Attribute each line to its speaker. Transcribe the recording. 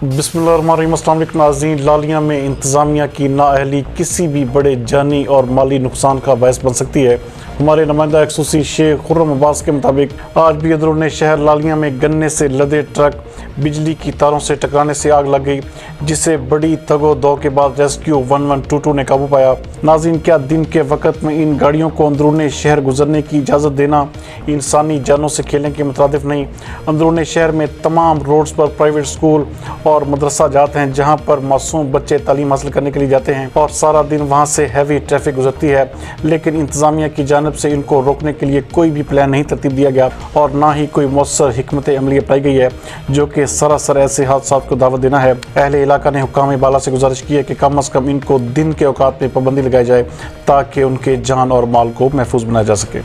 Speaker 1: بسم اللہ الرحمن الرحیم۔ السلام علیکم ناظرین۔ لالیاں میں انتظامیہ کی نااہلی کسی بھی بڑے جانی اور مالی نقصان کا باعث بن سکتی ہے۔ ہمارے نمائندہ خصوصی شیخ خرم عباس کے مطابق آج بھی اندرون شہر لالیاں میں گنے سے لدے ٹرک بجلی کی تاروں سے ٹکرانے سے آگ لگ گئی، جسے بڑی تگ و دو کے بعد ریسکیو 1122 نے قابو پایا۔ ناظرین، کیا دن کے وقت میں ان گاڑیوں کو اندرون شہر گزرنے کی اجازت دینا انسانی جانوں سے کھیلنے کے مترادف نہیں؟ اندرون شہر میں تمام روڈز پر پرائیویٹ سکول اور مدرسہ جات ہیں، جہاں پر معصوم بچے تعلیم حاصل کرنے کے لیے جاتے ہیں اور سارا دن وہاں سے ہیوی ٹریفک گزرتی ہے، لیکن انتظامیہ کی جانب سے ان کو روکنے کے لیے کوئی بھی پلان نہیں ترتیب دیا گیا اور نہ ہی کوئی مؤثر حکمت عملی اپنائی گئی ہے، جو کہ سراسر ایسے حادثات کو دعوت دینا ہے۔ اہل علاقہ نے حکام بالا سے گزارش کی ہے کہ کم از کم ان کو دن کے اوقات میں پابندی لگائی جائے تاکہ ان کے جان اور مال کو محفوظ بنایا جا سکے۔